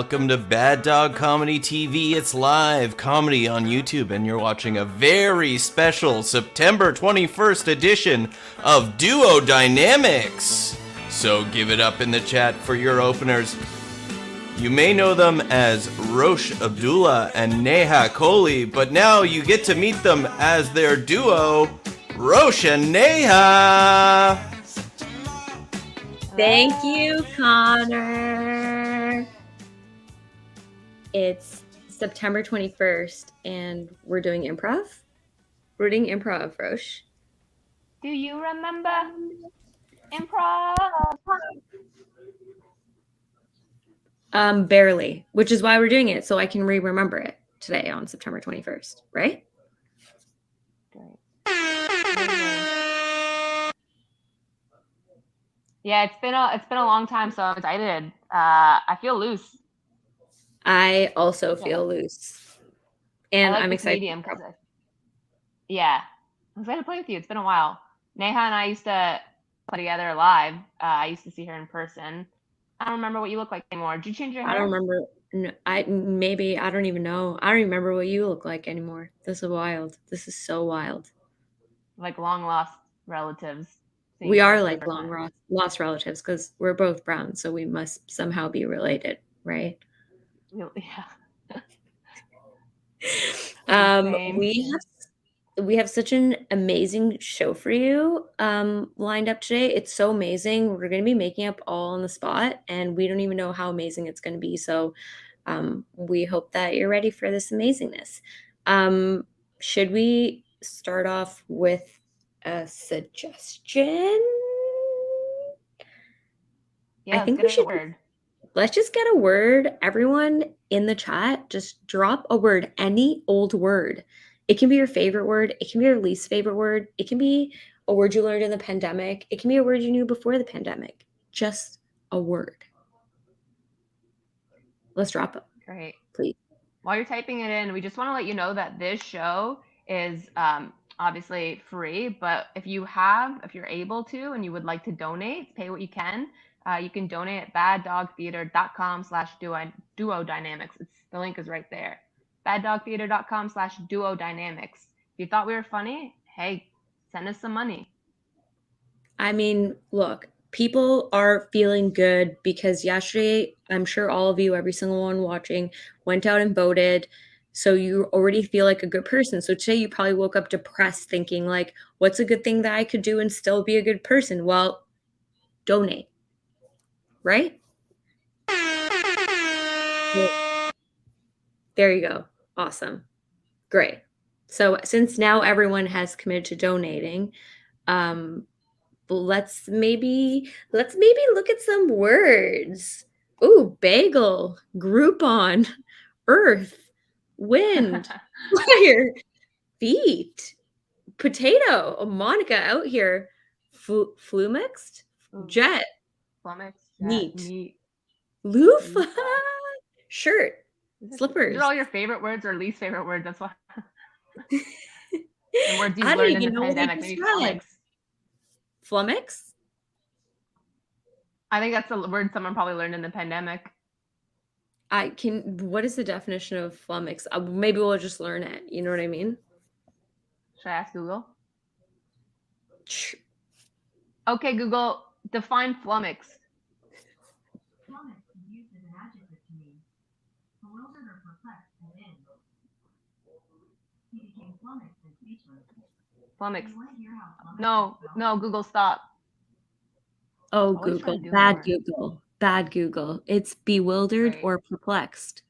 welcome to Bad Dog Comedy TV. It's live comedy on YouTube, and you're watching a very special September 21st edition of Duo Dynamics. So give it up in the chat for your openers. You may know them as Rosh Abdullah and Neha Kohli, but now you get to meet them as their duo, Rosh and Neha. Thank you, Connor. It's September 21st, and we're doing improv. We're doing improv, Rosh. Do you remember improv? Barely, which is why we're doing it, so I can remember it today on September 21st, right? Great. Yeah, it's been a long time, so I'm excited. I feel loose. I also feel loose, and I'm excited. Medium yeah, I'm excited to play with you. It's been a while. Neha and I used to play together live. I used to see her in person. I don't remember what you look like anymore. Did you change your hair? I don't remember. No, I don't even know. I don't remember what you look like anymore. This is wild. This is so wild. Like long lost relatives. We are like long lost relatives because we're both brown, so we must somehow be related, right? Yeah. We have such an amazing show for you lined up today. It's so amazing. We're going to be making up all on the spot, and we don't even know how amazing it's going to be. So we hope that you're ready for this amazingness. Should we start off with a suggestion? Yeah, I think we should. Let's just get a word. Everyone in the chat, just drop a word, any old word. It can be your favorite word. It can be your least favorite word. It can be a word you learned in the pandemic. It can be a word you knew before the pandemic. Just a word. Let's drop it. Great. Please. While you're typing it in, we just want to let you know that this show is obviously free, but if you're able to and you would like to donate, pay what you can donate at baddogtheater.com/duodynamics. The link is right there. baddogtheater.com/duodynamics. If you thought we were funny, hey, send us some money. I mean, look, people are feeling good because yesterday, I'm sure all of you, every single one watching, went out and voted. So you already feel like a good person. So today you probably woke up depressed thinking like, what's a good thing that I could do and still be a good person? Well, donate. Right? There you go. Awesome. Great. So since now everyone has committed to donating, let's maybe look at some words. Ooh, bagel, Groupon, earth, wind, fire, feet, potato, Monica out here, flumixed, jet, neat, loofah, shirt, slippers. These are all your favorite words or least favorite words. That's why. The words you learned in the pandemic. Maybe flumix. I think that's a word someone probably learned in the pandemic. What is the definition of flumix? Maybe we'll just learn it. You know what I mean? Should I ask Google? Okay, Google, define flumix. Flumix is used as an adjective to mean bewildered or perplexed within. He became flummoxed and speechless. Flummoxed. No, Google, stop. Oh, Google. Bad Google. Bad Google. It's bewildered or perplexed.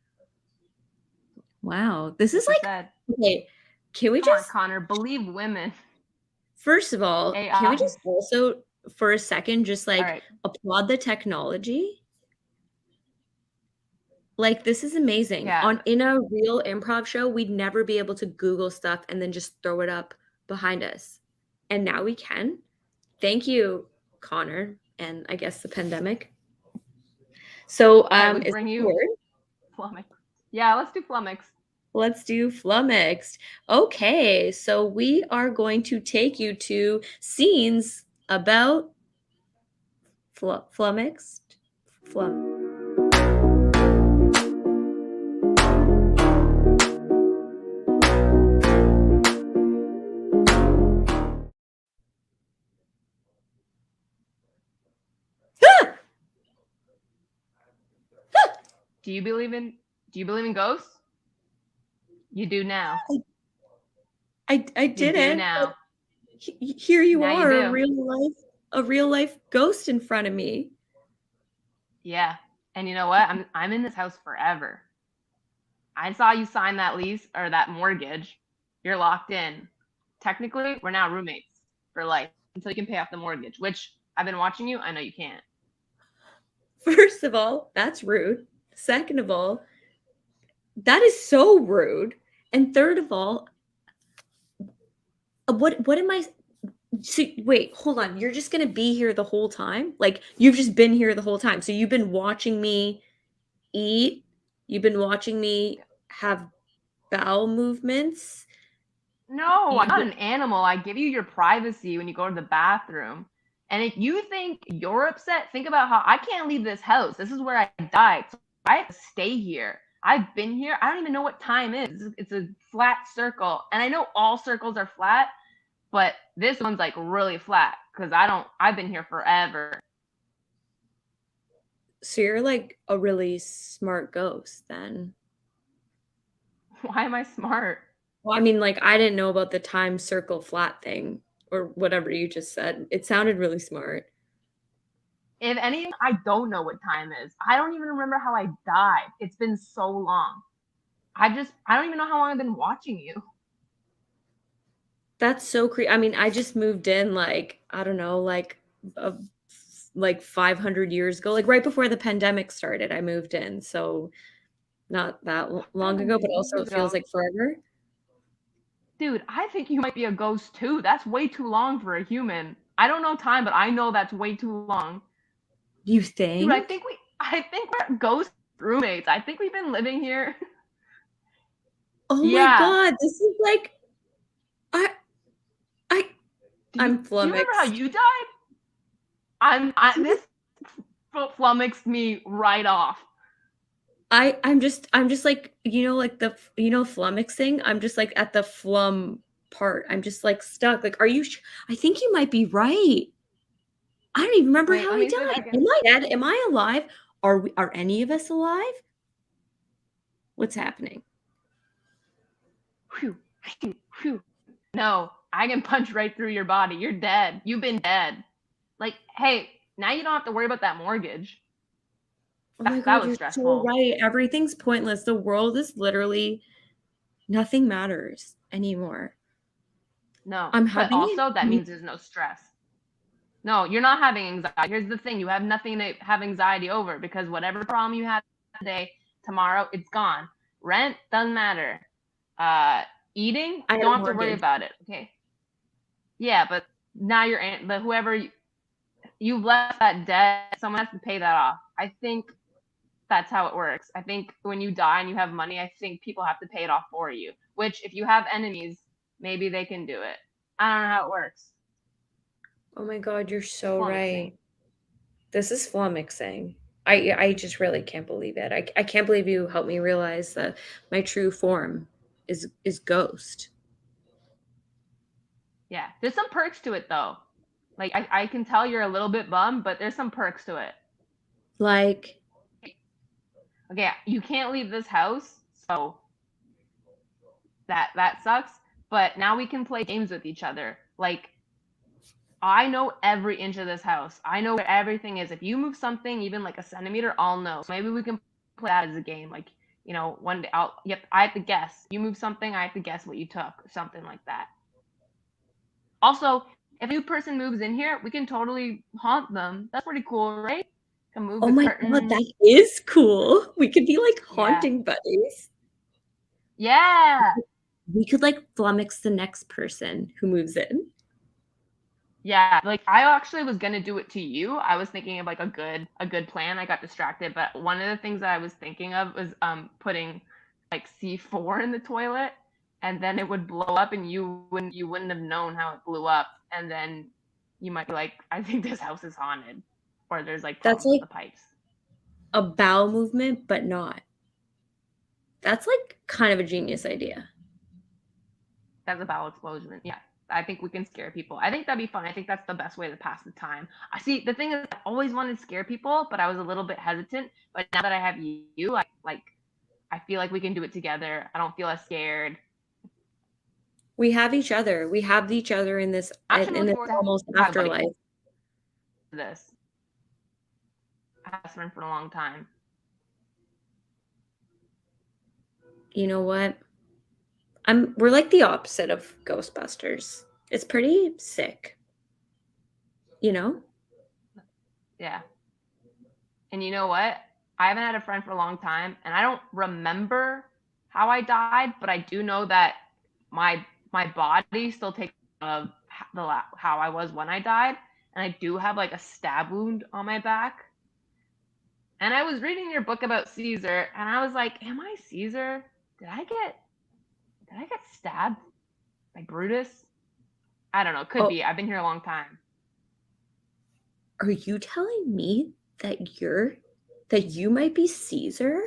Wow. This is like, okay, can we just, Connor, believe women. First of all, can we just also for a second just like applaud the technology? Like, this is amazing. Yeah. In a real improv show, we'd never be able to Google stuff and then just throw it up behind us. And now we can. Thank you, Connor, and I guess the pandemic. So is bring the you word? Flummoxed. Yeah, let's do flummoxed. Let's do flummoxed. Okay, so we are going to take you to scenes about flummoxed. Do you believe in ghosts? You do now. I You do didn't. now. Here you Now you are, do. a real life ghost in front of me. Yeah. And you know what? I'm in this house forever. I saw you sign that lease or that mortgage. You're locked in. Technically, we're now roommates for life until you can pay off the mortgage, which I've been watching you. I know you can't. First of all, that's rude. Second of all, that is so rude. And third of all, what am I? So, wait, hold on. You're just gonna be here the whole time? Like you've just been here the whole time. So you've been watching me eat. You've been watching me have bowel movements. No, I'm You've not been, an animal. I give you your privacy when you go to the bathroom. And if you think you're upset, think about how I can't leave this house. This is where I died. So I have to stay here. I've been here. I don't even know what time is. It's a flat circle. And I know all circles are flat, but this one's like really flat because I've been here forever. so you're like a really smart ghost then. Why am I smart? Well, I mean, like I didn't know about the time circle flat thing or whatever you just said. It sounded really smart. If anything, I don't know what time is. I don't even remember how I died. It's been so long. I don't even know how long I've been watching you. That's so creepy. I mean, I just moved in like, I don't know, like 500 years ago, like right before the pandemic started, I moved in. So not that long ago, but also it feels like forever. Dude, I think you might be a ghost too. That's way too long for a human. I don't know time, but I know that's way too long. You Dude, think? I think we're ghost roommates. I think we've been living here. Oh my Yeah. God, this is like I'm Do you remember how flummoxed. you died? This flummoxed me right off. I'm just like, like flummoxing. I'm just like at the flum part. I'm just like stuck. Like, are you I think you might be right. I don't even remember Wait, how let I me see if I died. can. Am I dead? Am I alive? Are any of us alive? What's happening? Whew, whew. No, I can punch right through your body. You're dead. You've been dead. Like, hey, now you don't have to worry about that mortgage. Oh my That God, was you're so stressful. right. Everything's pointless. The world is literally nothing matters anymore. No, I'm but having also that means there's no stress. No, you're not having anxiety. Here's the thing. You have nothing to have anxiety over because whatever problem you had today, tomorrow, it's gone. Rent doesn't matter. Eating, I had a don't have to worry mortgage. about it. Okay. Yeah, but now but whoever you've left that debt, someone has to pay that off. I think that's how it works. I think when you die and you have money, I think people have to pay it off for you. Which, if you have enemies, maybe they can do it. I don't know how it works. Oh my God, you're so Flummoxing. right. This is flummoxing. I just really can't believe it. I can't believe you helped me realize that my true form is ghost. Yeah, there's some perks to it though. Like I can tell you're a little bit bummed, but there's some perks to it. Like, Okay, you can't leave this house, so that sucks. But now we can play games with each other. Like I know every inch of this house. I know where everything is. If you move something even like a centimeter, I'll know. So maybe we can play that as a game. Like, one day I have to guess. You move something, I have to guess what you took, or something like that. Also, if a new person moves in here, we can totally haunt them. That's pretty cool, right? Can move oh the my curtains. God, that is cool. We could be like Yeah. haunting buddies. Yeah. We could like flummox the next person who moves in. Yeah, like I actually was gonna do it to you. I was thinking of like a good plan. I got distracted, but one of the things that I was thinking of was putting like C4 in the toilet, and then it would blow up, and you wouldn't have known how it blew up, and then you might be like, I think this house is haunted, or there's like That's problems like with the pipes. a bowel movement, but not. That's like kind of a genius idea. That's a bowel explosion. Yeah. I think we can scare people. I think that'd be fun. I think that's the best way to pass the time. I see. The thing is, I always wanted to scare people, but I was a little bit hesitant. But now that I have you, I feel like we can do it together. I don't feel as scared. We have each other. We have each other in this Actually, in looking this forward to almost having a buddy afterlife. for this. I've been friend for a long time. You know what? We're like the opposite of Ghostbusters. It's pretty sick. You know? Yeah. And you know what? I haven't had a friend for a long time, and I don't remember how I died, but I do know that my body still takes of how I was when I died, and I do have like a stab wound on my back. And I was reading your book about Caesar, and I was like, "Am I Caesar? Did I get stabbed by Brutus? I don't know. Could be. I've been here a long time." Are you telling me that you might be Caesar?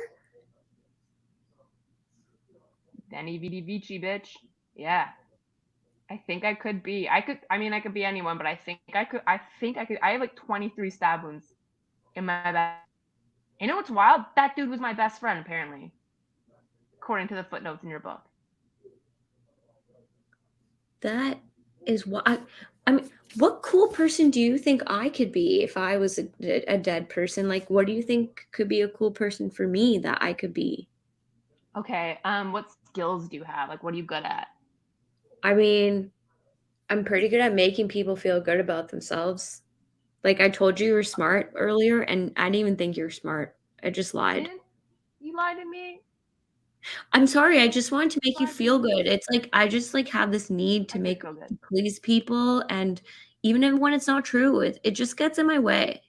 Denny Vidi Vici, bitch. Yeah. I think I could be. I could be anyone, but I think I could. I have like 23 stab wounds in my back. You know what's wild? That dude was my best friend, apparently, according to the footnotes in your book. That is what I mean, what cool person do you think I could be if I was a dead person? Like, what do you think could be a cool person for me that I could be? Okay. What skills do you have? Like, what are you good at? I mean, I'm pretty good at making people feel good about themselves. Like I told you were smart earlier, and I didn't even think you're smart. I just lied. You lied to me? I'm sorry, I just wanted to make you feel good. It's like I just like have this need to please people, and even if when it's not true, it just gets in my way.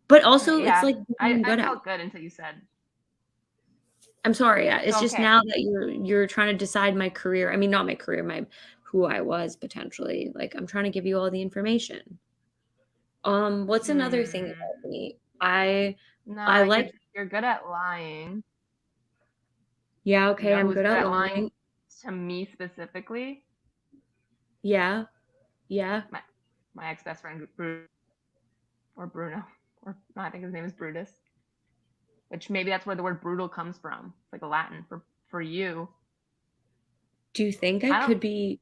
But also, Yeah, it's like I good at. felt good until you said. I'm sorry. Yeah, it's just Okay. now that you're trying to decide my career. I mean, not my career, my who I was potentially. Like I'm trying to give you all the information. What's another thing about me? I like. You're good at lying. Yeah, okay, You know I'm who's good at lying. To me specifically? Yeah. Yeah. My ex-best friend, or Bruno, or no, I think his name is Brutus. Which maybe that's where the word brutal comes from. It's like a Latin for you. Do you think I could be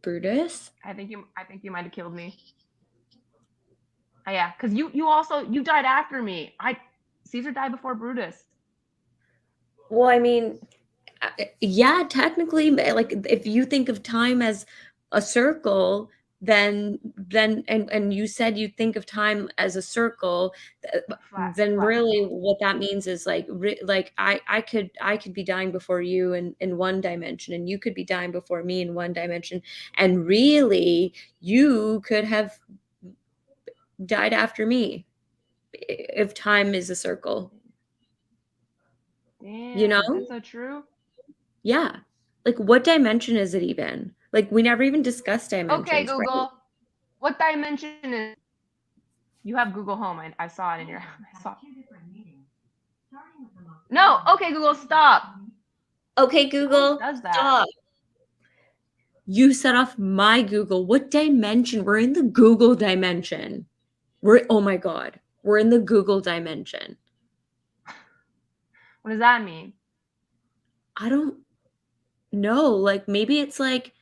Brutus? I think you might have killed me. Yeah, because you died after me. Caesar died before Brutus. Well, I mean, yeah, technically, like if you think of time as a circle, then and you said you think of time as a circle, then really what that means is like I could be dying before you in one dimension, and you could be dying before me in one dimension, and really you could have died after me if time is a circle. Damn, you know, that's so true. Yeah. Like, what dimension is it even? Like, we never even discussed dimensions. Okay, Google. Right? What dimension is? You have Google Home. I saw it in your. No. Okay, Google, stop. Okay, Google, does that? stop. You set off my Google. What dimension? We're in the Google dimension. Oh my God. We're in the Google dimension. What does that mean? I don't know. Like, maybe it's like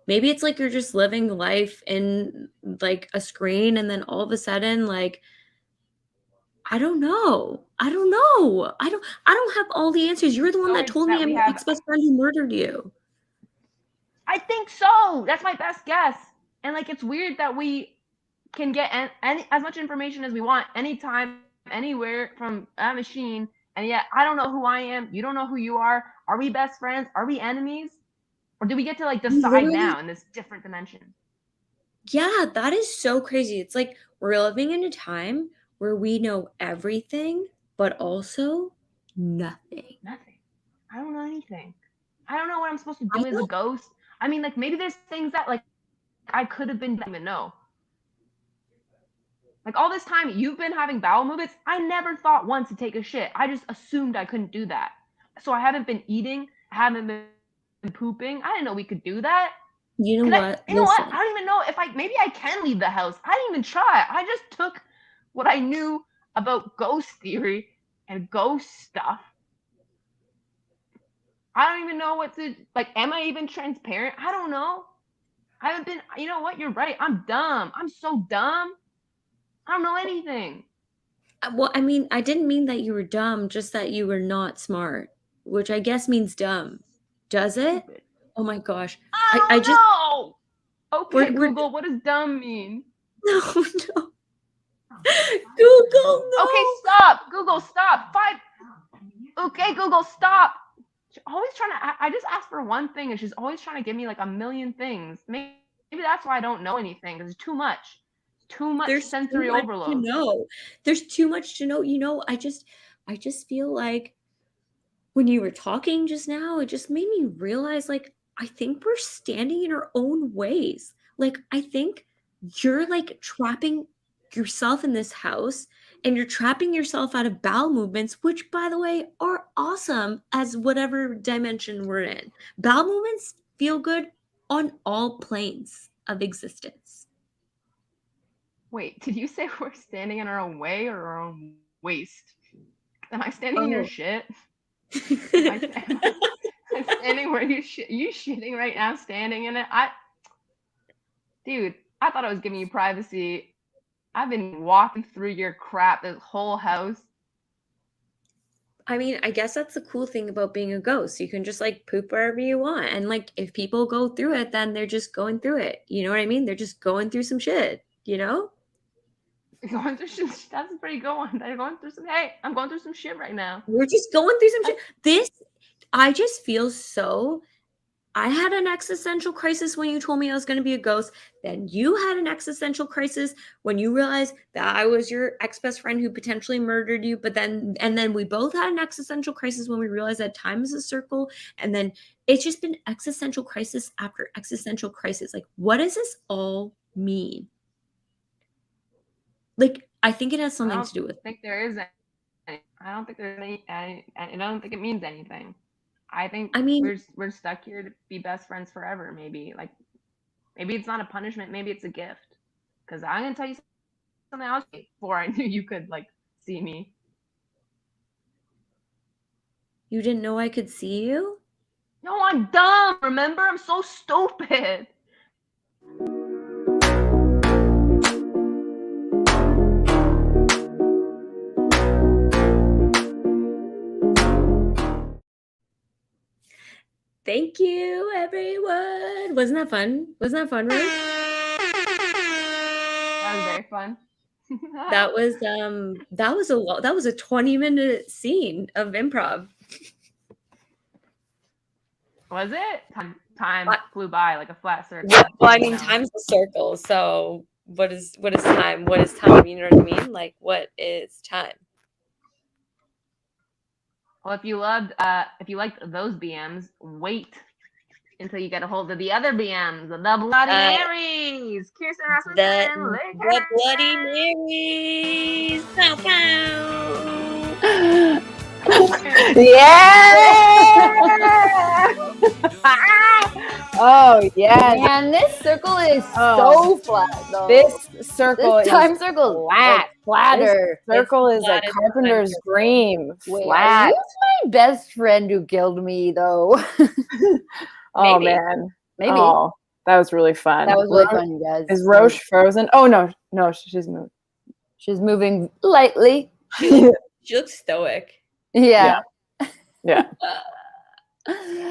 you're just living life in like a screen, and then all of a sudden, like, I don't know. I don't have all the answers. You're the one that told me I'm your ex-best friend who murdered you. I think so. That's my best guess. And like, it's weird that we can get as much information as we want anytime, anywhere from a machine. And yet I don't know who I am. You don't know who you are. Are we best friends? Are we enemies? Or do we get to like decide now in this different dimension? Yeah, that is so crazy. It's like we're living in a time where we know everything, but also nothing. Nothing. I don't know anything. I don't know what I'm supposed to do as a ghost. I mean, like, maybe there's things that like I could have been, didn't even know. Like, all this time you've been having bowel movements, I never thought once to take a shit. I just assumed I couldn't do that. So I haven't been eating, I haven't been pooping. I didn't know we could do that. You know what? You know what? Listen. I don't even know if maybe I can leave the house. I didn't even try. I just took what I knew about ghost theory and ghost stuff. I don't even know what to, like, am I even transparent? I don't know. I haven't been, you know what? You're right. I'm dumb. I'm so dumb. I don't know anything. Well, I mean, I didn't mean that you were dumb, just that you were not smart, which I guess means dumb. Does it? Stupid. Oh my gosh. I I don't just know. Okay, we're Google, what does dumb mean? no, no. Google, no. Okay, stop. Google, stop. Okay, Google, stop. She's always trying to, I just asked for one thing and she's always trying to give me like a million things. Maybe that's why I don't know anything, because it's too much. Too much There's sensory too much overload. to know. There's too much to know. You know, I just feel like when you were talking just now, it just made me realize, like, I think we're standing in our own ways. Like, I think you're like trapping yourself in this house and you're trapping yourself out of bowel movements, which, by the way, are awesome as whatever dimension we're in. Bowel movements feel good on all planes of existence. Wait, did you say we're standing in our own way or our own waste? Am I standing in your Oh. shit? I'm standing where you shitting right now, standing in it. Dude, I thought I was giving you privacy. I've been walking through your crap, this whole house. I mean, I guess that's the cool thing about being a ghost. You can just like poop wherever you want. And like if people go through it, then they're just going through it. You know what I mean? They're just going through some shit, you know? Going through some, that's a pretty good one. They're going through some, hey, I'm going through some shit right now. We're just going through some shit. I just feel so. I had an existential crisis when you told me I was going to be a ghost. Then you had an existential crisis when you realized that I was your ex-best friend who potentially murdered you. And then we both had an existential crisis when we realized that time is a circle. And then it's just been existential crisis after existential crisis. Like, what does this all mean? Like, I think it has something to do with. I don't think there is any. I don't think there's any. I don't think it means anything. I mean, we're stuck here to be best friends forever. Maybe it's not a punishment. Maybe it's a gift. Because I'm gonna tell you something else before I knew you could like see me. You didn't know I could see you? No, I'm dumb. Remember, I'm so stupid. Thank you, everyone. Wasn't that fun? Wasn't that fun, right? That was very fun. That was a 20-minute scene of improv. Was it? Time flew by like a flat circle. Yeah, well, I mean, time's a circle. So what is time? What is time? You know what I mean? Like, what is time? Well, if you liked those BMs, wait until you get a hold of the other BMs, the Bloody Marys, Kirsten Rasmussen, Leigh the Bloody Marys. Pow, pow. Yeah! Oh yes! Man, this circle is so flat though. This circle this time circle flat. Flatter. This circle is flat a as carpenter's dream. Wait, Flat. are you my best friend who killed me though? Oh Maybe. man. Maybe. Oh, that was really fun. That was really fun, you guys. Is Roche frozen? Oh no, she's moving. She's moving lightly. She looks stoic. Yeah. Yeah.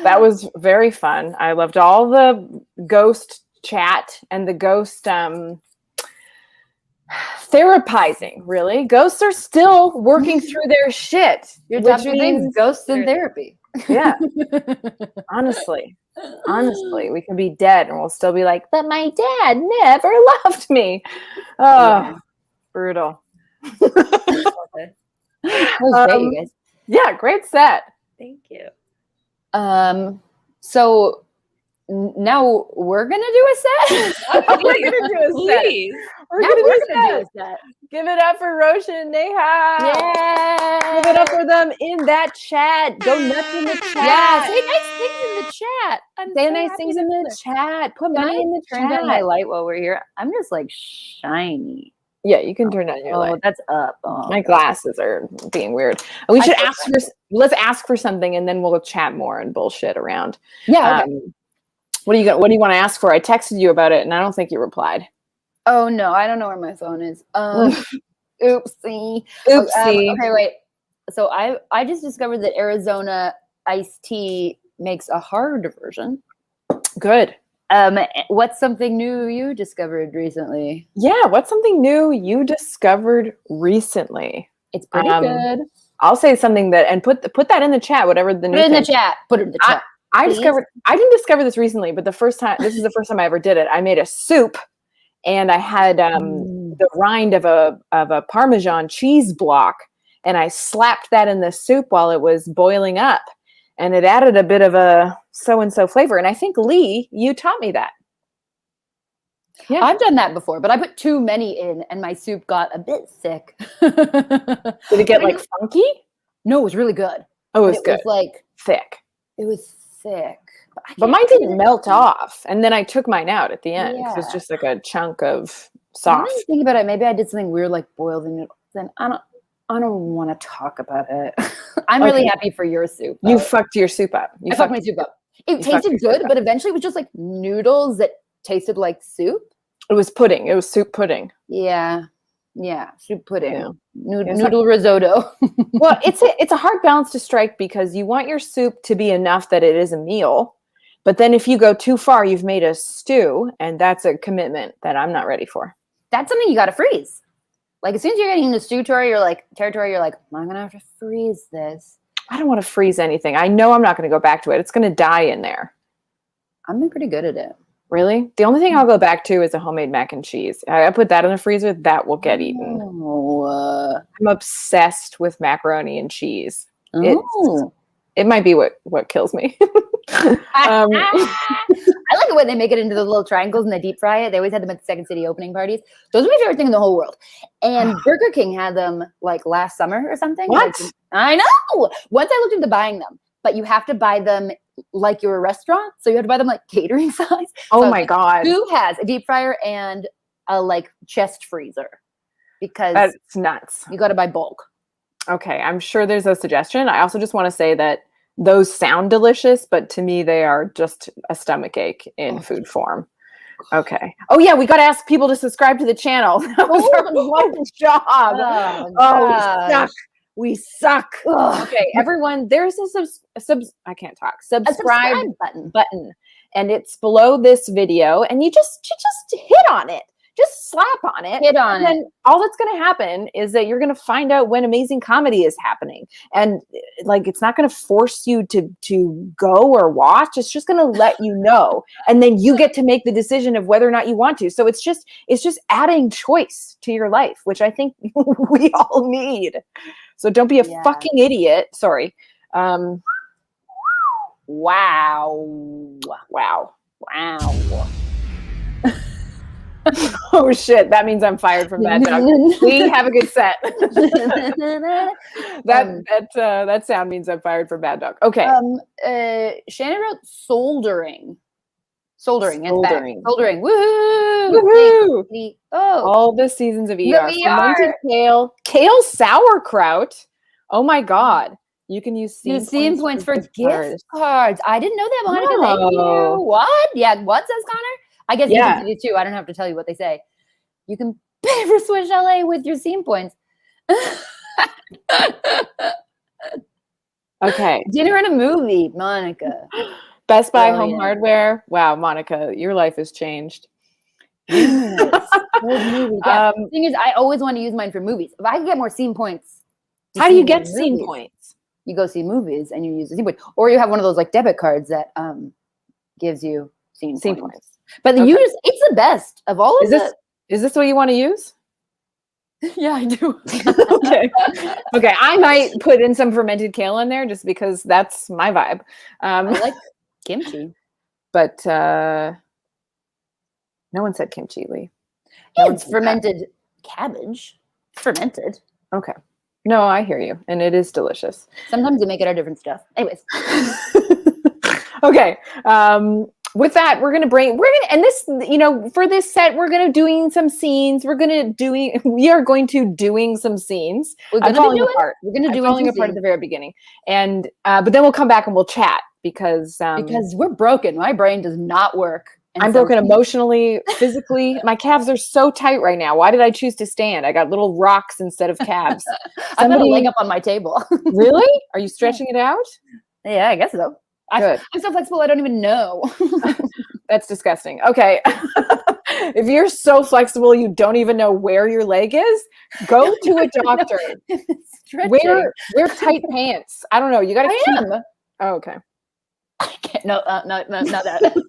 That was very fun. I loved all the ghost chat and the ghost therapizing, really. Ghosts are still working through their shit. Your top two things, ghosts and therapy. Yeah. Honestly, we can be dead and we'll still be like, but my dad never loved me. Oh, yeah. Brutal. That was great, you guys. Yeah, great set. Thank you. So now we're gonna do a set. We're gonna do a set. Please. We're Now gonna we're do gonna do a a set. set. Give it up for Rosh and Neha. Yeah. Give it up for them in that chat. Go nuts in the chat. Yeah. Say nice things in the chat. I'm Say so nice happy things to in do the this. chat. Put Can money I in the turn chat. down my light while we're here? I'm just like shiny. Yeah, you can turn down your Oh, light. that's up. Oh. My glasses are being weird. And we should feel ask for. Let's ask for something, and then we'll chat more and bullshit around. Yeah. Okay. What do you want to ask for? I texted you about it, and I don't think you replied. Oh no, I don't know where my phone is. Oopsie. Oopsie. Okay, wait. So I just discovered that Arizona iced tea makes a hard version. Good. What's something new you discovered recently? Yeah. What's something new you discovered recently? It's pretty good. I'll say something that and put that in the chat. Whatever the new Put it in thing. the chat. Put it in the chat. I please. discovered. I didn't discover this recently, but this is the first time I ever did it. I made a soup, and I had the rind of a Parmesan cheese block, and I slapped that in the soup while it was boiling up, and it added a bit of a so-and-so flavor. And I think, Leigh, you taught me that. Yeah. I've done that before, but I put too many in, and my soup got a bit thick. Did it get like funky? No, it was really good. Oh, it was It good. was like Thick. it was thick. But mine didn't melt off. And then I took mine out at the end because it's Yeah. just like a chunk of Now that sauce. I think about it, maybe I did something weird like boil the noodles. Then I don't want to talk about it. I'm really Okay. happy for your soup. You though. fucked your soup up. You I fucked my soup up. It you fucked tasted your soup good, up. but eventually it was just like noodles that tasted like soup. It was pudding. It was soup pudding. Yeah. Yeah. Soup pudding. Yeah. Noodle, It's not- noodle risotto. Well, it's a hard balance to strike because you want your soup to be enough that it is a meal. But then if you go too far, you've made a stew, and that's a commitment that I'm not ready for. That's something you got to freeze. Like as soon as you're getting into stew territory, you're like, I'm gonna have to freeze this. I don't want to freeze anything. I know I'm not going to go back to it. It's going to die in there. I'm been pretty good at it. Really? The only thing I'll go back to is a homemade mac and cheese. I put that in the freezer. That will get eaten. Oh, I'm obsessed with macaroni and cheese. oh. It might be what kills me. I like it when they make it into the little triangles and they deep fry it. They always had them at the Second City opening parties. Those are my favorite thing in the whole world. And Burger King had them like last summer or something. What? Like, I know. Once I looked into buying them, but you have to buy them like you're a restaurant. So you have to buy them like catering size. Oh So my God. who has a deep fryer and a like chest freezer? Because That's nuts. you got to buy bulk. Okay, I'm sure there's a suggestion. I also just want to say that those sound delicious, but to me, they are just a stomach ache in food form. Okay. Oh, yeah, we got to ask people to subscribe to the channel. That was our one job. Oh, We suck. Ugh. Okay, everyone, there's a I can't talk. A Subscribe button. button, and it's below this video, and you just hit on it. Just slap on it. Hit on and then all that's going to happen is that you're going to find out when amazing comedy is happening, and like it's not going to force you to go or watch. It's just going to let you know, and then you get to make the decision of whether or not you want to. So it's just adding choice to your life, which I think we all need. So don't be a Yeah. fucking idiot. Sorry. Wow. Wow. Wow. Oh shit! That means I'm fired from Bad Dog. We have a good set. That sound means I'm fired from Bad Dog. Okay. Shannon wrote soldering. Soldering. It's back. Soldering. Soldering. Woohoo! Woohoo! Oh. All the seasons of ER. The Fermented kale sauerkraut. Oh my God! You can use Use scene points for gift gift cards. I didn't know that, Monica. Thank No. you. What? Yeah, what says Connor? I guess Yeah. you can see it too. I don't have to tell you what they say. You can pay for Swiss Chalet with your scene points. Okay. Dinner and a movie, Monica. Best Buy Brilliant. Home Hardware. Wow, Monica, your life has changed. Yes. Good movie. Yeah. The thing is, I always want to use mine for movies. If I can get more scene points. to How do see you get more scene movies, points? You go see movies and you use the scene point. Or you have one of those like debit cards that gives you scene points. But Okay. it's the best of all of Is this what you want to use? Yeah, I do. Okay. Okay. I might put in some fermented kale in there just because that's my vibe. I like kimchi. But no one said kimchi, Leigh. No one It's said that. fermented cabbage. It's fermented. Okay. No, I hear you, and it is delicious. Sometimes they make it out of different stuff. Anyways, Okay. With that, and this, for this set, we're gonna doing some scenes. We are going to doing some scenes. we're I'm gonna falling do it. apart. We're gonna I'm do falling it apart at the very beginning, and but then we'll come back and we'll chat because we're broken. My brain does not work. And I'm so- broken emotionally, physically. My calves are so tight right now. Why did I choose to stand? I got little rocks instead of calves. I've got a leg up on my table. Really? Are you stretching it out? Yeah, I guess so. Good. I'm so flexible. I don't even know. That's disgusting. Okay. If you're so flexible, you don't even know where your leg is, go to a doctor. Wear tight pants. I don't know. You got to keep them. Oh, okay. No, not that.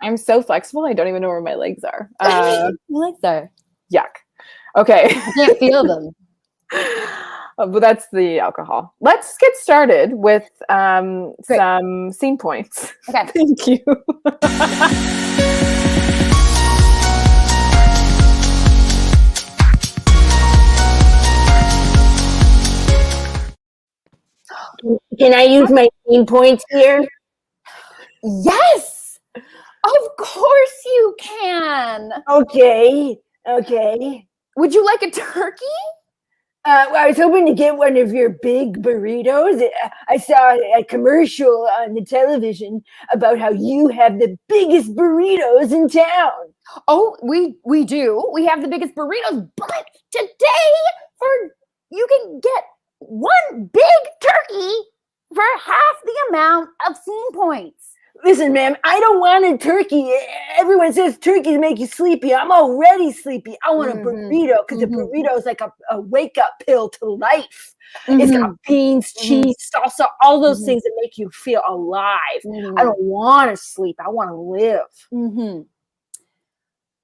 I'm so flexible. I don't even know where my legs are. My legs are. Yuck. Okay. I can't feel them. But that's the alcohol. Let's get started with some scene points. Okay. Thank you. Can I use my scene points here? Yes, of course you can. Okay. Would you like a turkey? I was hoping to get one of your big burritos. I saw a commercial on the television about how you have the biggest burritos in town. Oh, we do. We have the biggest burritos, but today you can get one big turkey for half the amount of scene points. Listen, ma'am, I don't want a turkey. Everyone says turkeys make you sleepy. I'm already sleepy. I want a burrito because a burrito is like a wake-up pill to life. It's got beans, cheese, salsa, all those things that make you feel alive. I don't want to sleep. I want to live.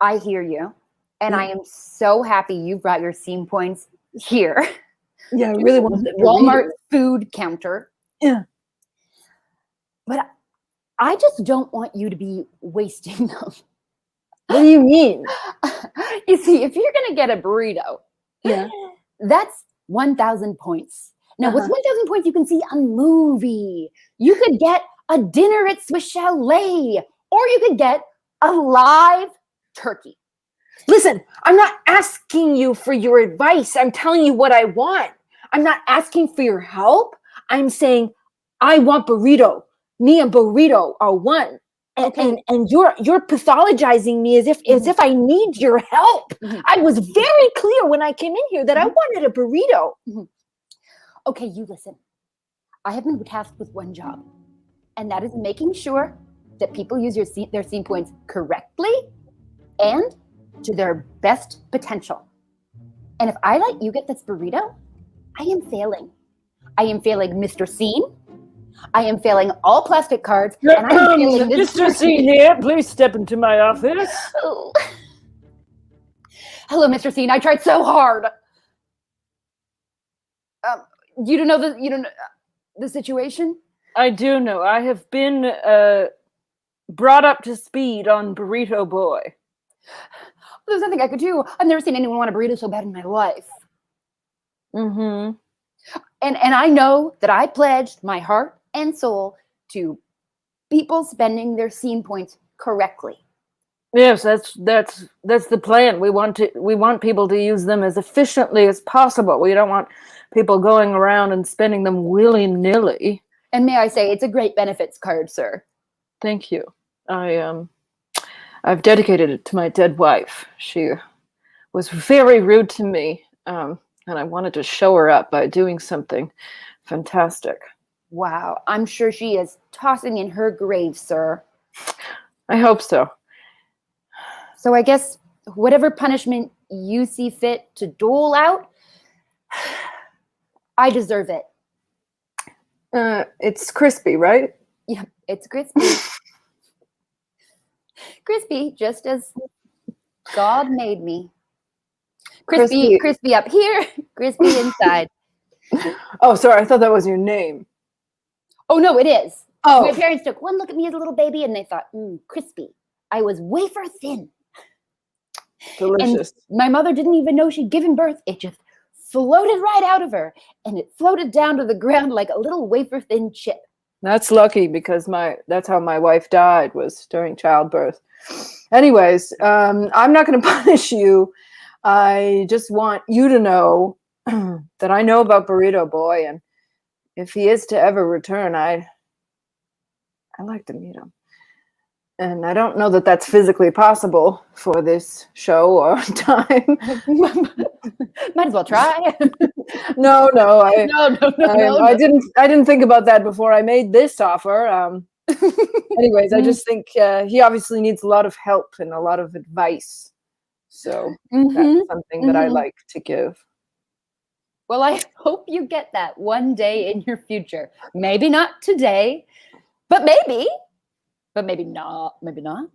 I hear you. And I am so happy you brought your scene points here. Yeah, I really want the Walmart food counter. Yeah. But I just don't want you to be wasting them. What do you mean? You see, if you're going to get a burrito, that's 1,000 points. Now, with 1,000 points, you can see a movie. You could get a dinner at Swiss Chalet, or you could get a live turkey. Listen, I'm not asking you for your advice. I'm telling you what I want. I'm not asking for your help. I'm saying I want burrito. Me and burrito are one. And you're pathologizing me as if I need your help. I was very clear when I came in here that I wanted a burrito. Okay, you listen. I have been tasked with one job, and that is making sure that people use their scene points correctly and to their best potential. And if I let you get this burrito, I am failing. I am failing Mr. Scene. I am failing all plastic cards. And I am failing this Mr. Scene here, please step into my office. Oh. Hello, Mr. Scene. I tried so hard. You don't know the situation? I do know. I have been brought up to speed on Burrito Boy. There's nothing I could do. I've never seen anyone want a burrito so bad in my life. And I know that I pledged my heart and soul to people spending their scene points correctly. Yes, that's the plan. We want people to use them as efficiently as possible. We don't want people going around and spending them willy-nilly. And may I say, it's a great benefits card, sir. Thank you. I've dedicated it to my dead wife. She was very rude to me, and I wanted to show her up by doing something fantastic. Wow, I'm sure she is tossing in her grave, sir. I hope so. So I guess whatever punishment you see fit to dole out, I deserve it. It's crispy, right? Yeah, it's crispy. Crispy, just as God made me. Crispy up here, crispy inside. Oh, sorry, I thought that was your name. Oh, no, it is. My parents took one look at me as a little baby and they thought, crispy. I was wafer thin. Delicious. And my mother didn't even know she'd given birth. It just floated right out of her, and it floated down to the ground like a little wafer thin chip. That's lucky because that's how my wife died, was during childbirth. Anyways, I'm not going to punish you. I just want you to know that I know about Burrito Boy, and if he is to ever return, I'd like to meet him. And I don't know that that's physically possible for this show or time. Might as well try. No. No. I didn't think about that before I made this offer. Anyways, I just think he obviously needs a lot of help and a lot of advice. So that's something that I like to give. Well, I hope you get that one day in your future. Maybe not today, but maybe. But maybe not. Maybe not.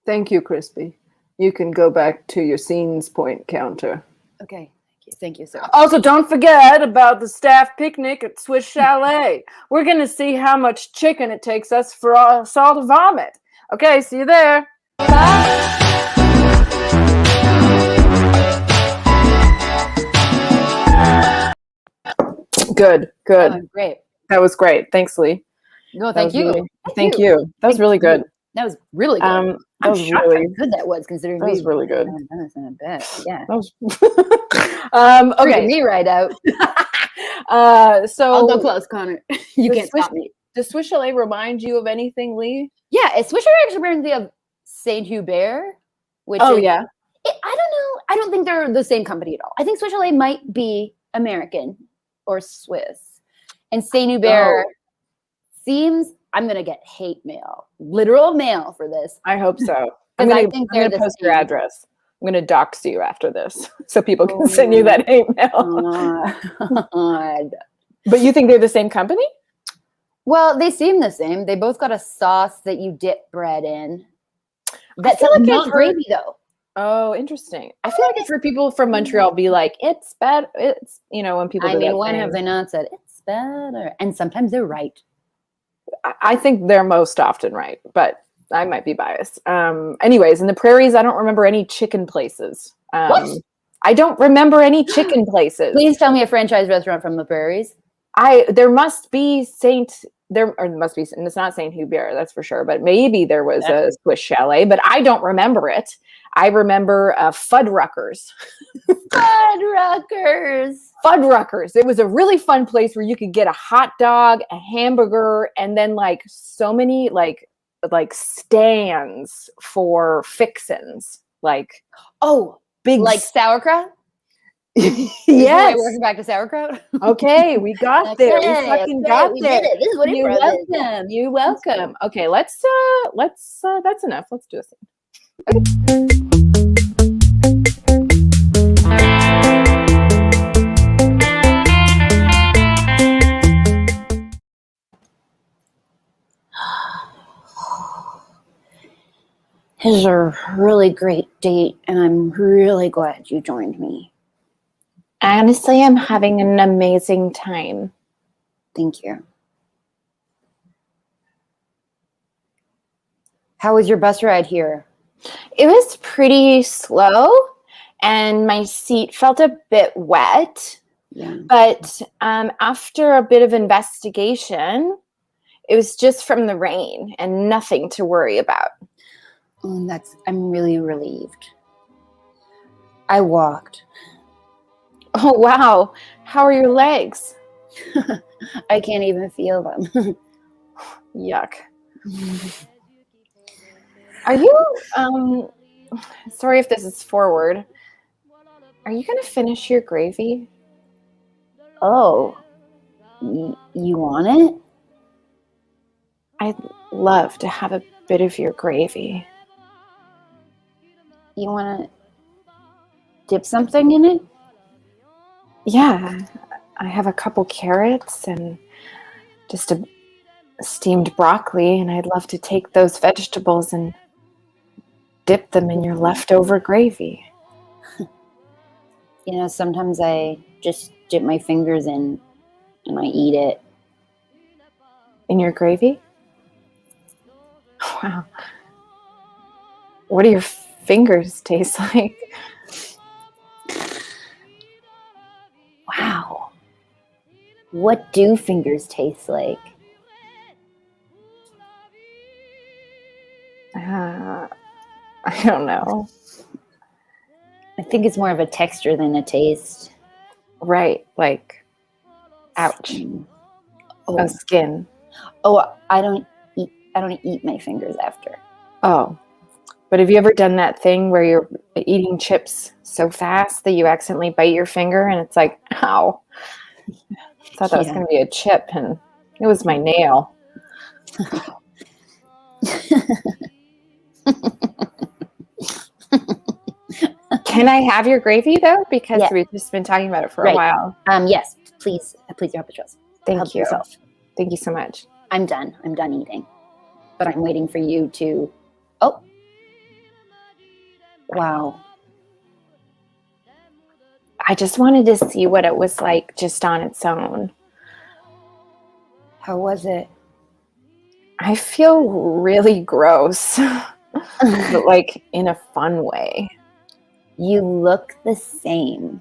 Thank you, Crispy. You can go back to your scenes point counter. Okay. Thank you, sir. Also, don't forget about the staff picnic at Swiss Chalet. We're going to see how much chicken it takes us for us all to vomit. Okay, see you there. Bye. Good. Oh, great. That was great. Thanks, Leigh. No, thank you. Thank you. That was really good. That was really good. That I'm was shocked really how good that was, considering that was really good. I bet. Yeah. That was Freaking okay. me right out. So I'll go close, Connor. You the can't Swiss- stop me. Does Swiss Chalet remind you of anything, Leigh? Yeah, Swisher actually reminds me of Saint Hubert, which is, yeah. I don't know. I don't think they're the same company at all. I think Swiss Chalet might be American or Swiss, and Saint Hubert seems. I'm gonna get hate mail, literal mail for this. I hope so. I think I'm they're gonna the post your same. address. I'm gonna dox you after this, so people can send you that hate mail. God. But you think they're the same company? Well, they seem the same. They both got a sauce that you dip bread in. That's feel like not I've gravy though. Oh, interesting. I feel like I've heard people from Montreal be like, "It's bad." It's when people. I do mean, that when thing. have they not said it's better? And sometimes they're right. I think they're most often right, but I might be biased. Anyways, in the prairies, I don't remember any chicken places. What? I don't remember any chicken places. Please tell me a franchise restaurant from the prairies. There must be and it's not Saint Hubert, that's for sure, but maybe there was a Swiss Chalet, but I don't remember it. I remember Fuddruckers. Fuddruckers. It was a really fun place where you could get a hot dog, a hamburger, and then like so many like stands for fixins. Like big Like sauerkraut? yes. We're back to sauerkraut. Okay, we got there. We fucking got we there. did it. This is what You're improv is. welcome. You're welcome. Okay, let's that's enough. Let's do this. This is a really great date, and I'm really glad you joined me. Honestly, I'm having an amazing time. Thank you. How was your bus ride here? It was pretty slow, and my seat felt a bit wet. Yeah. But after a bit of investigation, it was just from the rain and nothing to worry about. I'm really relieved. I walked. Oh, wow. How are your legs? I can't even feel them. Yuck. Are you, sorry if this is forward. Are you going to finish your gravy? Oh, you want it? I'd love to have a bit of your gravy. You want to dip something in it? Yeah, I have a couple carrots and just a steamed broccoli, and I'd love to take those vegetables and dip them in your leftover gravy. You know, sometimes I just dip my fingers in and I eat it. In your gravy? Wow. What do your fingers taste like? Wow. What do fingers taste like? I don't know. I think it's more of a texture than a taste. Right, like, ouch. Oh, Skin. I don't eat my fingers after. Oh. But have you ever done that thing where you're eating chips so fast that you accidentally bite your finger and it's like, ow. I thought that was going to be a chip and it was my nail. Can I have your gravy though? Because we've just been talking about it for a while. Yes, please help yourself. Thank you. Yourself. Thank you so much. I'm done eating. But I'm waiting for you to, oh. Wow. I just wanted to see what it was like just on its own. How was it? I feel really gross, but like in a fun way. You look the same.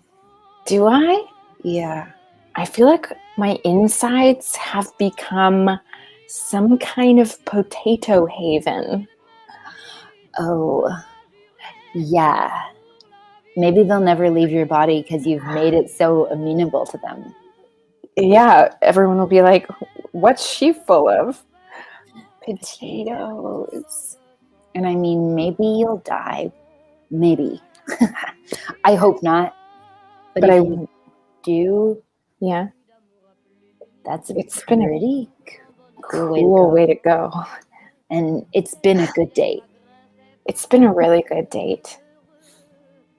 Do I? Yeah. I feel like my insides have become some kind of potato haven. Oh, yeah. Maybe they'll never leave your body because you've made it so amenable to them. Yeah, everyone will be like, what's she full of? Potatoes. And I mean, maybe you'll die. Maybe. I hope not. But if you do, yeah, it's been a pretty cool way to go. And it's been a good date. It's been a really good date.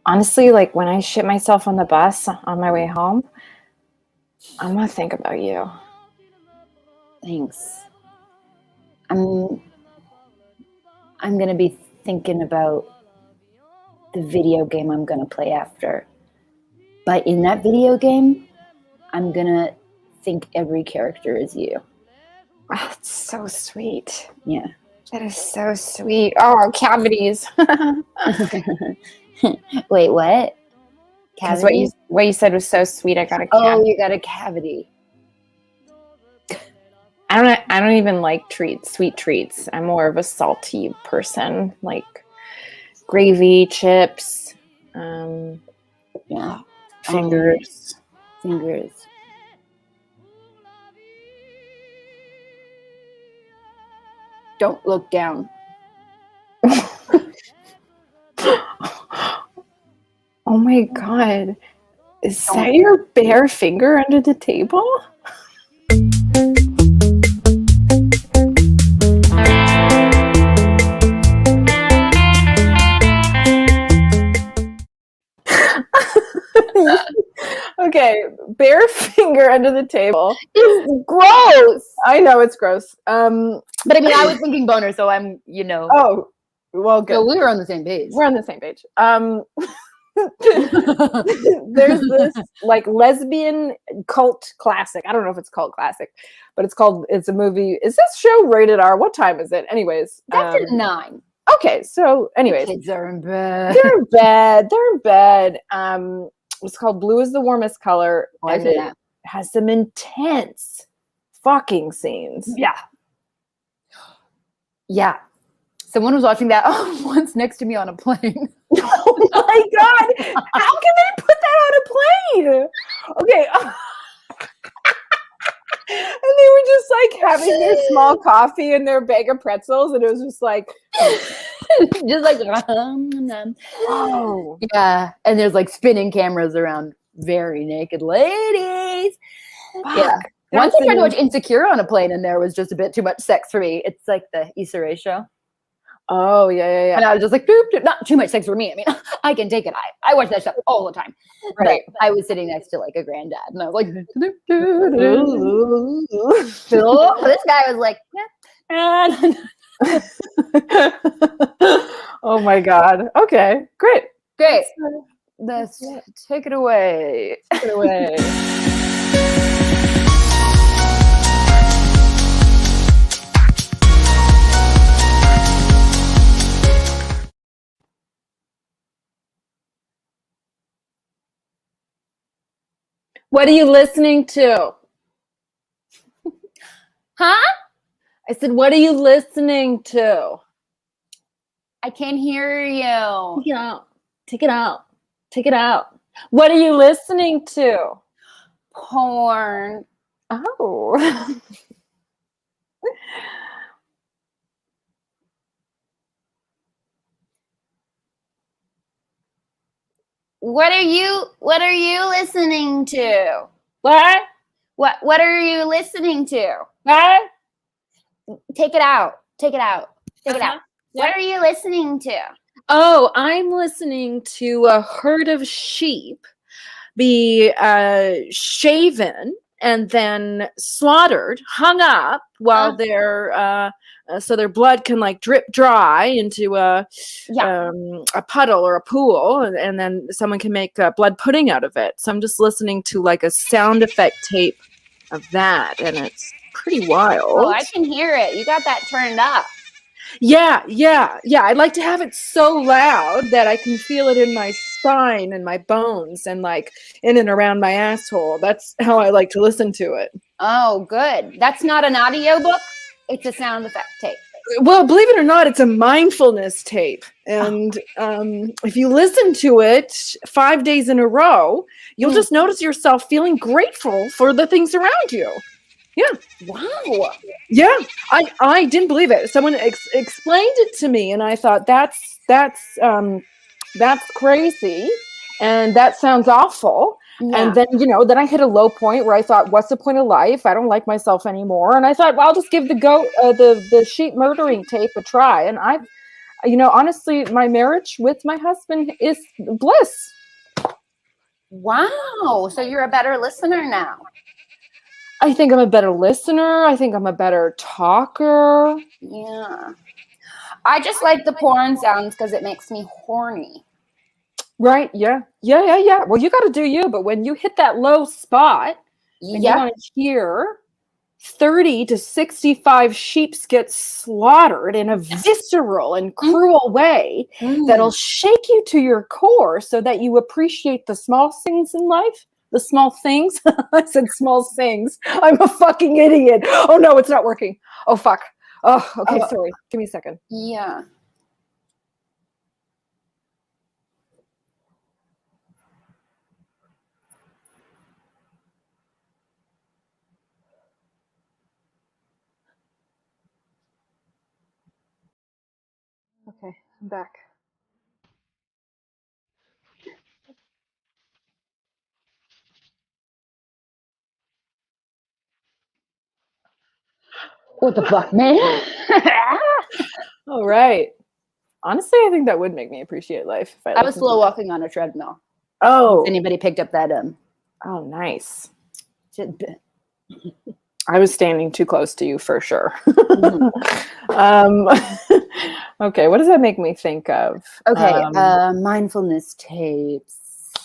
Honestly, like when I shit myself on the bus on my way home, I'm gonna think about you. Thanks. I'm gonna be thinking about the video game I'm gonna play after. But in that video game, I'm gonna think every character is you. Oh, that's so sweet. Yeah. That is so sweet. Oh, cavities. Wait, what? Because what you said was so sweet. I got a cavity. Oh, you got a cavity. I don't even like sweet treats. I'm more of a salty person, like gravy, chips, fingers. Don't look down. Oh my God. Is that your bare finger under the table? Okay, bare finger under the table. It's gross. I know it's gross. But I mean, I was thinking boner, so I'm, Oh, well, good. So we were on the same page. We're on the same page. There's this like lesbian cult classic. I don't know if it's cult classic, but it's a movie. Is this show rated R? What time is it? Anyways. That's at 9. Okay, so anyways. Kids are in bed. They're in bed. It's called Blue is the Warmest Color. And it has some intense fucking scenes. Yeah. Yeah. Someone was watching that once next to me on a plane. Oh my God. How can they put that on a plane? Okay. And they were just like having their small coffee and their bag of pretzels. And it was just like, oh yeah. And there's like spinning cameras around very naked ladies. Fuck. Yeah. Once I tried to watch Insecure on a plane and there was just a bit too much sex for me. It's like the Issa Rae show. Oh, yeah. And I was just like, doop, doop, not too much sex for me. I mean, I can take it. I watch that stuff all the time. Right. But I was sitting next to like a granddad and I was like, this guy was like, oh my God. Okay, great. Let's take it away. Take it away. What are you listening to? Huh? I said, what are you listening to? I can't hear you. Take it out. Take it out. Take it out. What are you listening to? Porn. Oh. What are you listening to? What? What are you listening to? What? Take it out. Take it out. Take it out. Yeah. What are you listening to? Oh, I'm listening to a herd of sheep be shaven and then slaughtered, hung up while they're so their blood can like drip dry into a puddle or a pool, and then someone can make blood pudding out of it. So I'm just listening to like a sound effect tape of that, and it's pretty wild. Oh, I can hear it. You got that turned up. Yeah. I'd like to have it so loud that I can feel it in my spine and my bones and like in and around my asshole. That's how I like to listen to it. Oh, good. That's not an audiobook. It's a sound effect tape. Well, believe it or not, it's a mindfulness tape. And if you listen to it 5 days in a row, you'll just notice yourself feeling grateful for the things around you. Yeah. Wow. Yeah. I didn't believe it. Someone explained it to me, and I thought that's crazy, and that sounds awful. Yeah. And then, then I hit a low point where I thought, what's the point of life? I don't like myself anymore. And I thought, well, I'll just give the sheep murdering tape a try. And honestly, my marriage with my husband is bliss. Wow. So you're a better listener now. I think I'm a better listener. I think I'm a better talker. Yeah. I just like the porn sounds because it makes me horny. Right. Yeah. Well, you got to do you. But when you hit that low spot, and you want to hear 30 to 65 sheep get slaughtered in a visceral and cruel way that'll shake you to your core so that you appreciate the small things in life. The small things. I said small things. I'm a fucking idiot. Oh no, it's not working. Oh fuck. Oh, okay, sorry. Give me a second. Yeah. Okay, I'm back. What the fuck, man? All right. Honestly, I think that would make me appreciate life. If I was slow walking on a treadmill. Oh. If anybody picked up that Oh, nice. tidbit. I was standing too close to you for sure. Okay, what does that make me think of? Okay, mindfulness tapes.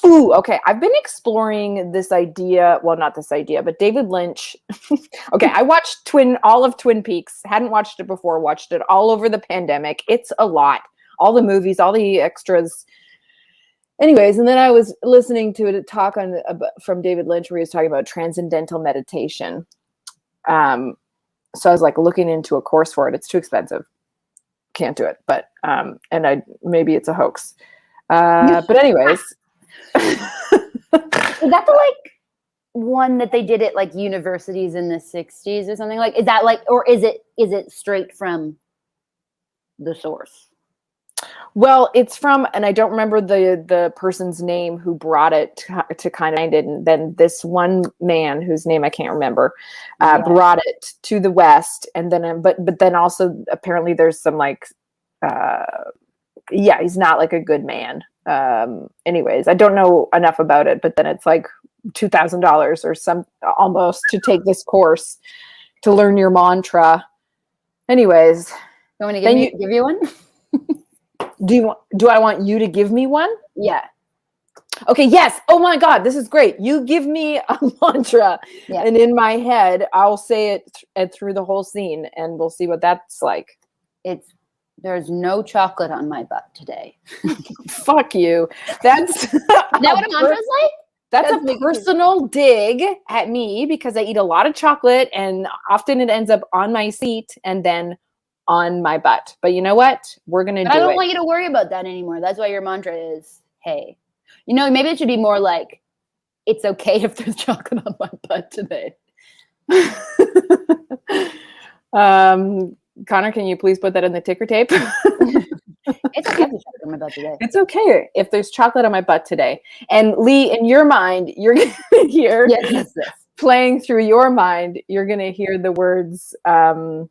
Ooh, okay. I've been exploring this idea. Well, not this idea, but David Lynch. Okay, I watched all of Twin Peaks. Hadn't watched it before. Watched it all over the pandemic. It's a lot. All the movies, all the extras. Anyways, and then I was listening to a talk from David Lynch where he was talking about transcendental meditation. So I was like looking into a course for it. It's too expensive. Can't do it. But maybe it's a hoax. But anyways. Is that the one that they did at like universities in the 60s or something? Like, is that like, or is it straight from the source? Well, it's from, and I don't remember the person's name who brought it to kind of, and then this one man whose name I can't remember, brought it to the West, and then, but then also apparently there's some he's not like a good man. Anyways, I don't know enough about it, but then it's like $2,000 or some almost to take this course to learn your mantra. Anyways, You want to give you one? Do I want you to give me one? Yeah. Okay, yes. Oh my God, this is great. You give me a mantra, and in my head, I'll say it through the whole scene, and we'll see what that's like. There's no chocolate on my butt today. Fuck you. That's Is that what a mantra's like? That's That's a making- personal dig at me because I eat a lot of chocolate and often it ends up on my seat and then on my butt. But you know what? We're going to do But I don't it. want you to worry about that anymore. That's why your mantra is, hey. You know, maybe it should be more like, it's okay if there's chocolate on my butt today. Connor, can you please put that in the ticker tape? It's okay if there's chocolate on my butt today. It's okay if there's chocolate on my butt today. And Leigh, in your mind, you're going to hear, Yes. playing through your mind, you're going to hear the words, I'm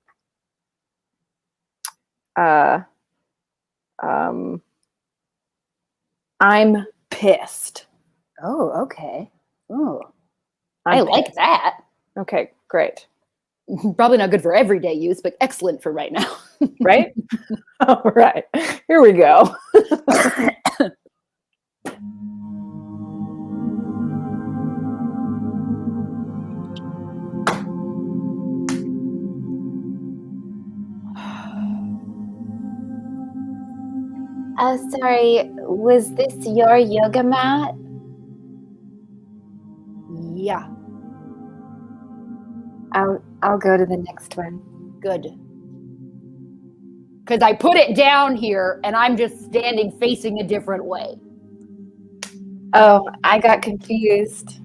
pissed. Oh, okay. Oh, I'm I like pissed. that. Okay, great. Probably not good for everyday use, but excellent for right now. Right? All right. Here we go. Sorry, was this your yoga mat? Yeah, I'll go to the next one. good. Because I put it down here and I'm just standing facing a different way. Oh, I got confused.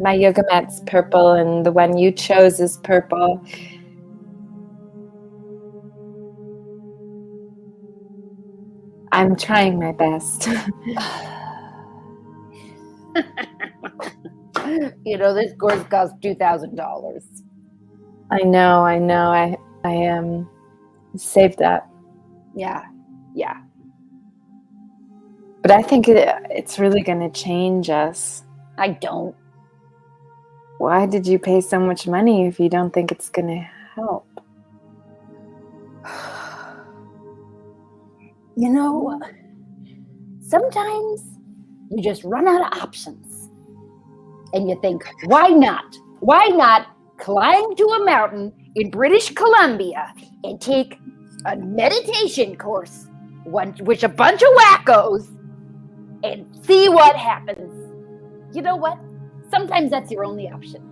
My yoga mat's purple and the one you chose is purple. I'm trying my best. You know, this course costs $2,000. I know. I saved up. Yeah. But I think it's really going to change us. I don't. Why did you pay so much money if you don't think it's going to help? You know, sometimes you just run out of options. And you think, why not? Why not climb to a mountain in British Columbia and take a meditation course, with a bunch of wackos, and see what happens? You know what? Sometimes that's your only option.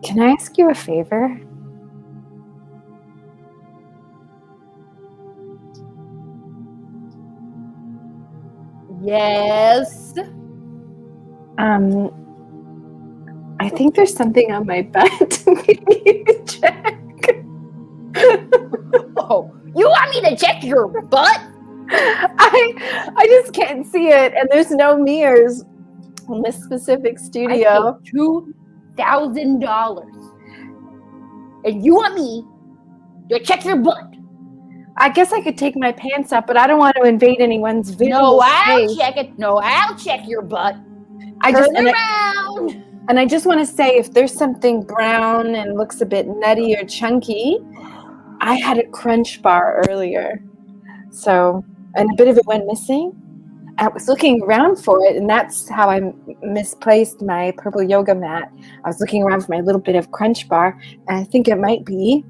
Can I ask you a favor? Yes. I think there's something on my butt. Can you check? Oh, you want me to check your butt? I just can't see it, and there's no mirrors in this specific studio. I paid $2,000. And you want me to check your butt? I guess I could take my pants off, but I don't want to invade anyone's visual No, I'll space. check it. No, I'll check your butt. Turn Turn around. And I just want to say, if there's something brown and looks a bit nutty or chunky, I had a crunch bar earlier. So, and a bit of it went missing. I was looking around for it, and that's how I misplaced my purple yoga mat. I was looking around for my little bit of crunch bar, and I think it might be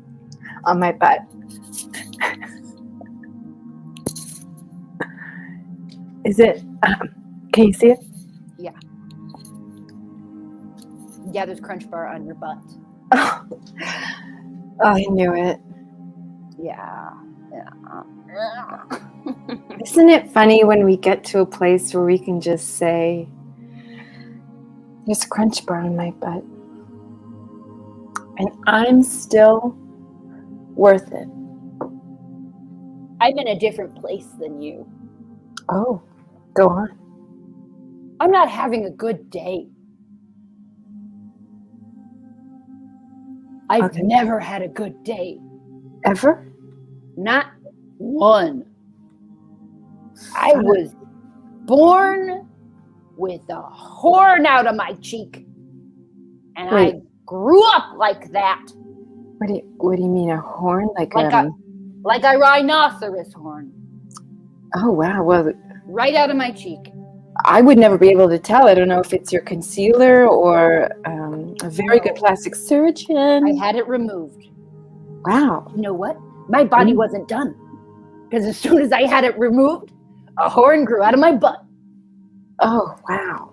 on my butt. Is it? Can you see it? Yeah, there's crunch bar on your butt. Oh, I knew it. Yeah. Isn't it funny when we get to a place where we can just say, there's a crunch bar on my butt, and I'm still worth it. I'm in a different place than you. Oh, go on. I'm not having a good day. I've Okay. never had a good day. Ever? Not one. I was born with a horn out of my cheek. And Wait. I grew up like that. What do you mean, a horn? Like a rhinoceros horn. Oh, wow. Well, Right out of my cheek. I would never be able to tell. I don't know if it's your concealer or a very good plastic surgeon. I had it removed. Wow. You know what? My body wasn't done. Because as soon as I had it removed, a horn grew out of my butt. Oh, wow.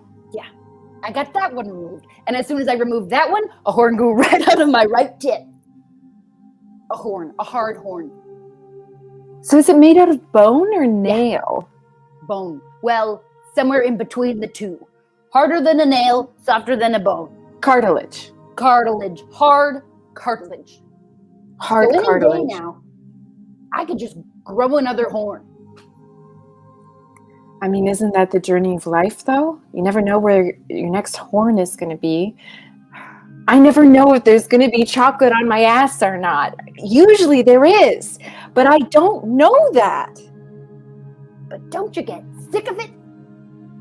I got that one removed. And as soon as I removed that one, a horn grew right out of my right tit. A horn, a hard horn. So is it made out of bone or nail? Bone. Well, somewhere in between the two. Harder than a nail, softer than a bone. Cartilage. Cartilage. Hard cartilage. Hard So any cartilage. day now, I could just grow another horn. I mean, isn't that the journey of life, though? You never know where your next horn is going to be. I never know if there's going to be chocolate on my ass or not. Usually there is, but I don't know that. But don't you get sick of it?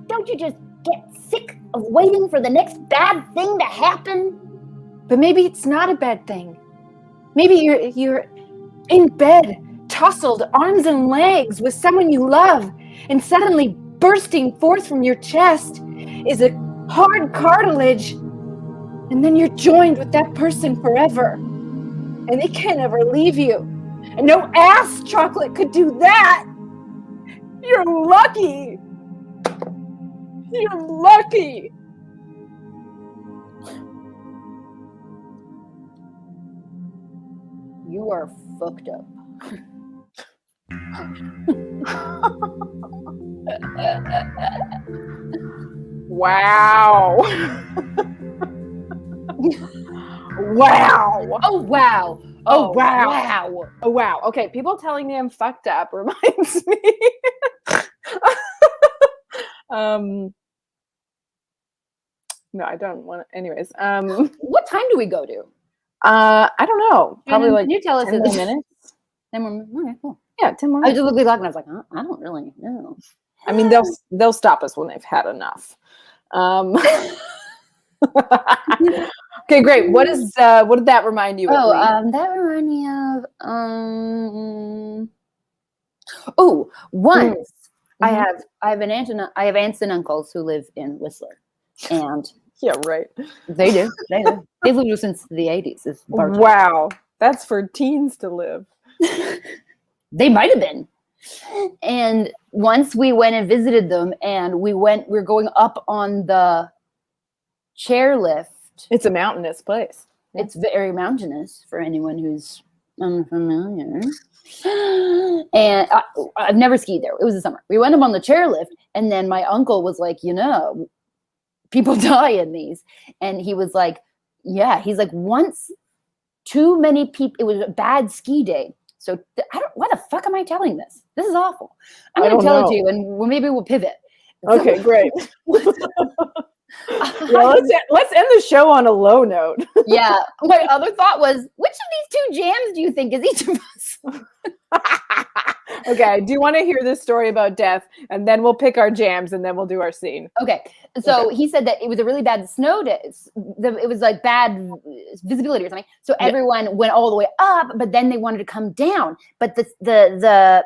Don't you just get sick of waiting for the next bad thing to happen? But maybe it's not a bad thing. Maybe you're in bed, tousled, arms and legs with someone you love, and suddenly bursting forth from your chest is a hard cartilage, and then you're joined with that person forever, and they can't ever leave you. And no ass chocolate could do that. You're lucky. You're lucky. You are fucked up. Wow. Wow. Oh, wow. Oh, wow. Wow. Oh, wow. Okay, people telling me I'm fucked up reminds me. No, I don't want to. Anyways, What time do we go to? I don't know. Probably Shannon, like can you tell us 10 more minutes. 10 more minutes? Okay, cool. Yeah, 10 more I was minutes. just looking back and I was like, I don't really know. I mean, they'll stop us when they've had enough. Okay, great. What did that remind you of? Leigh? That reminded me of once I have aunts and uncles who live in Whistler, and Yeah, right. they do. They've lived since the 80s. It's Bartow. Wow, that's for teens to live. They might have been. And once we went and visited them, and we're going up on the chairlift. It's a mountainous place. It's very mountainous for anyone who's unfamiliar. And I've never skied there. It was the summer. We went up on the chairlift, and then my uncle was like, people die in these. And he was like, yeah. He's like, once too many people, it was a bad ski day. So why the fuck am I telling this? This is awful. I'm going to tell it to you, and maybe we'll pivot. Okay, great. Yeah, let's end the show on a low note. Yeah. My other thought was, which of these two jams do you think is each of us? Okay, I do want to hear this story about death, and then we'll pick our jams, and then we'll do our scene. Okay. So he said that it was a really bad snow day. It was like bad visibility or something. So everyone went all the way up, but then they wanted to come down. But the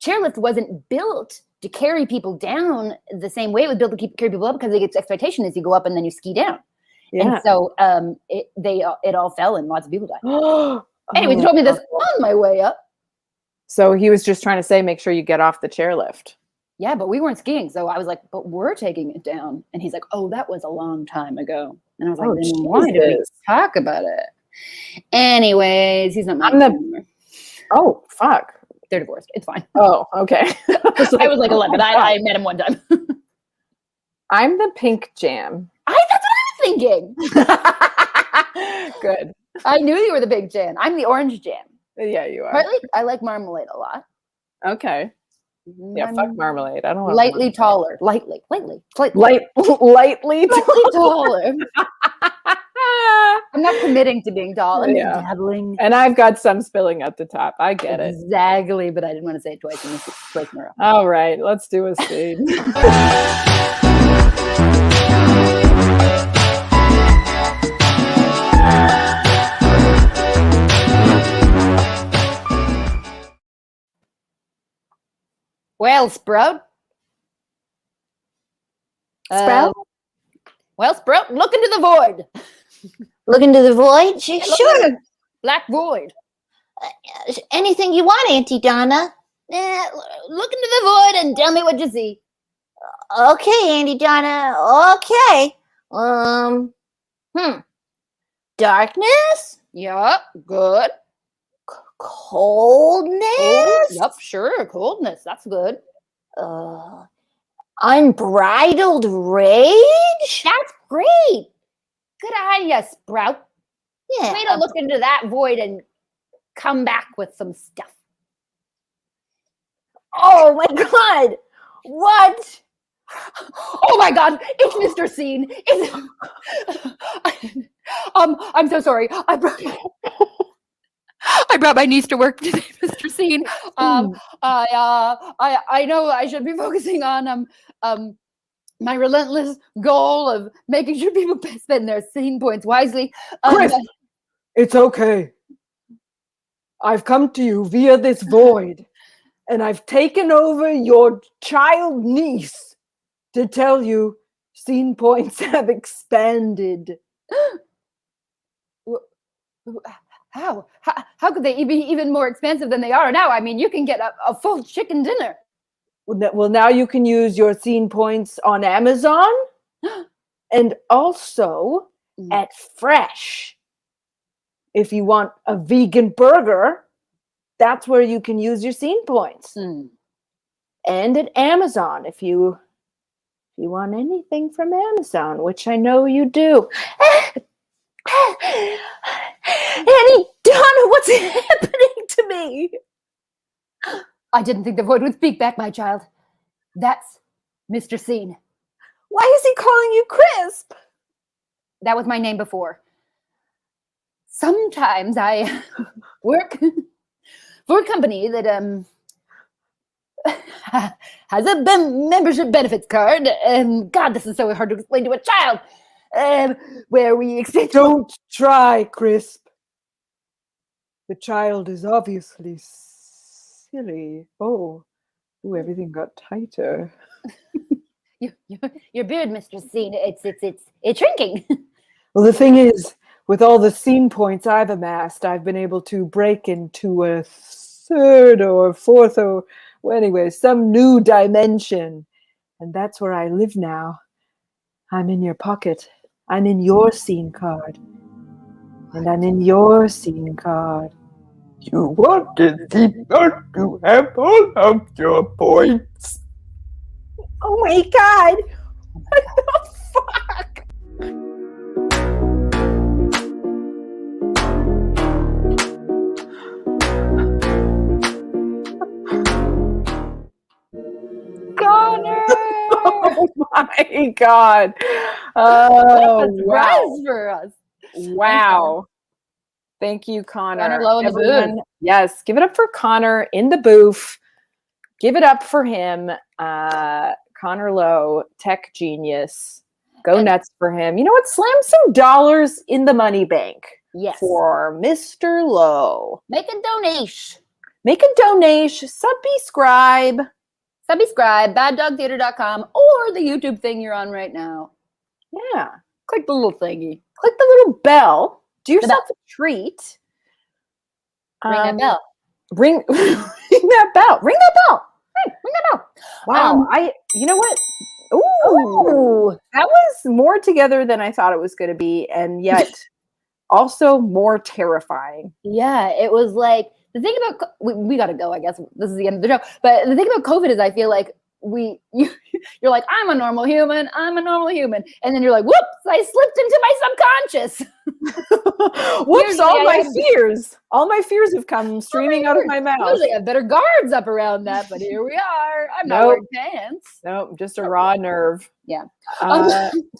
chairlift wasn't built to carry people down the same way it was built to carry people up, because its expectation is you go up and then you ski down. Yeah. And so it all fell and lots of people died. Anyway, he told me this on my way up. So he was just trying to say, make sure you get off the chairlift. Yeah, but we weren't skiing. So I was like, but we're taking it down. And he's like, oh, that was a long time ago. And I was like, then why did we talk about it? Anyways, he's not married anymore. Oh, fuck. They're divorced. It's fine. Oh, okay. I was like 11. I met him one time. I'm the pink jam. That's what I was thinking. Good. I knew you were the big jam. I'm the orange jam. Yeah, you are. Partly, I like marmalade a lot. Okay. Yeah, fuck marmalade. I don't want lightly taller. Lightly taller. I'm not committing to being tall. I'm dabbling. And I've got some spilling at the top. I get it. Exactly, but I didn't want to say it twice in a row. All right, let's do a scene. Well, Sprout. Sprout? Well, Sprout, look into the void. Look into the void? Sure. Black void. Anything you want, Auntie Donna. Look into the void and tell me what you see. Okay, Andy Donna. Okay. Darkness? Yeah, good. Coldness? Yep, sure. Coldness. That's good. Unbridled rage? That's great. Good idea, Sprout. Yeah. Way to look into that void and come back with some stuff. Oh my God. What? Oh my God, it's Mr. Scene. I'm so sorry. I brought my niece to work today, Mr. Scene. I know I should be focusing on my relentless goal of making sure people spend their scene points wisely. Chris, it's okay. I've come to you via this void, and I've taken over your child niece to tell you scene points have expanded. How could they be even more expensive than they are now? I mean, you can get a full chicken dinner. Well, now you can use your scene points on Amazon and also at Fresh. If you want a vegan burger, that's where you can use your scene points. And at Amazon, if you want anything from Amazon, which I know you do. Annie, Donna, what's happening to me? I didn't think the void would speak back, my child. That's Mr. Scene. Why is he calling you Crisp? That was my name before. Sometimes I work for a company that has a membership benefits card. And God, this is so hard to explain to a child. Where we exchange. Don't try, Crisp. The child is obviously silly. Oh, everything got tighter. Your beard, Mr. Scene, it's shrinking. Well, the thing is, with all the scene points I've amassed, I've been able to break into a third or fourth or, well, anyway, some new dimension. And that's where I live now. I'm in your pocket. I'm in your scene card. And I'm in your scene card. You wanted people to have all of your points. Oh my God. What the fuck? Connor! Oh my God. Oh, wow. For us. Wow. Thank you, Connor. Connor Lowe in the booth. Yes, give it up for Connor in the booth. Give it up for him. Connor Lowe, tech genius. Go nuts for him. You know what? Slam some dollars in the money bank. Yes. For Mr. Lowe. Make a donation. Make a donation. Subscribe. Baddogtheater.com or the YouTube thing you're on right now. Yeah. Click the little thingy. Click the little bell. Do yourself a treat. Ring that bell. Ring that bell. Ring that bell. Hey, ring that bell. Wow. You know what? Ooh, that was more together than I thought it was going to be, and yet also more terrifying. Yeah, it was like the thing about we got to go. I guess this is the end of the show. But the thing about COVID is, I feel like you're like, I'm a normal human, and then you're like, whoops, I slipped into my subconscious. Whoops, all my fears have come streaming out of my mouth. Usually I have better guards up around that, but here we are. I'm not wearing pants. Nope, just a raw nerve. Yeah.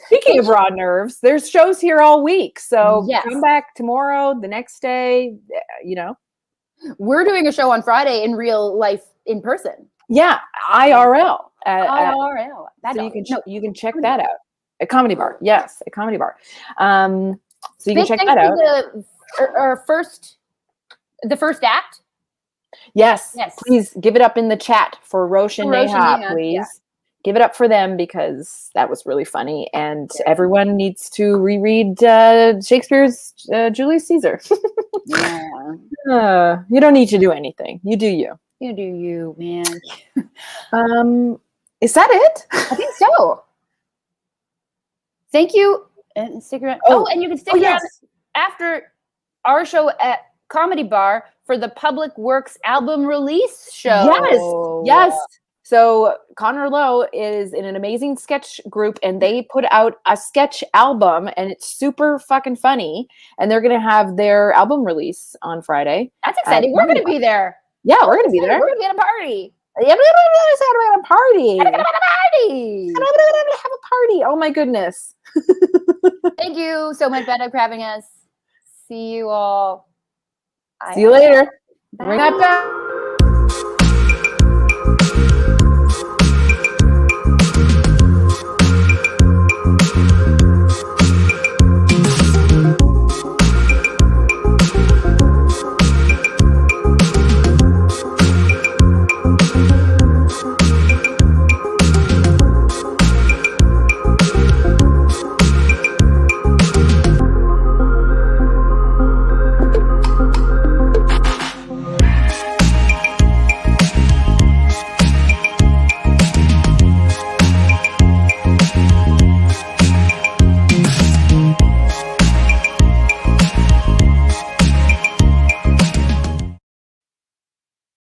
Speaking of raw nerves, there's shows here all week, so come back tomorrow, the next day. We're doing a show on Friday in real life, in person. Yeah, IRL. IRL. So you can check that out. A comedy bar. Yes, a comedy bar. So you can check that out. The first act. Yes. Please give it up in the chat for Rosh and Neha, please. Yeah. Give it up for them because that was really funny. And everyone needs to reread Shakespeare's Julius Caesar. Yeah. You don't need to do anything. You do you. You do you, man. Is that it? I think so. Thank you. And stick around. Oh, and you can stick around yes. after our show at Comedy Bar for the Public Works album release show. Yes. So Connor Lowe is in an amazing sketch group, and they put out a sketch album, and it's super fucking funny. And they're gonna have their album release on Friday. That's exciting. We're gonna be there. Yeah, we're gonna be there. We're gonna be at a party. Yeah, we're gonna party. Have a party. Oh my goodness. Thank you so much, Beto, for having us. See you all. See you later. Bye. Bring that back.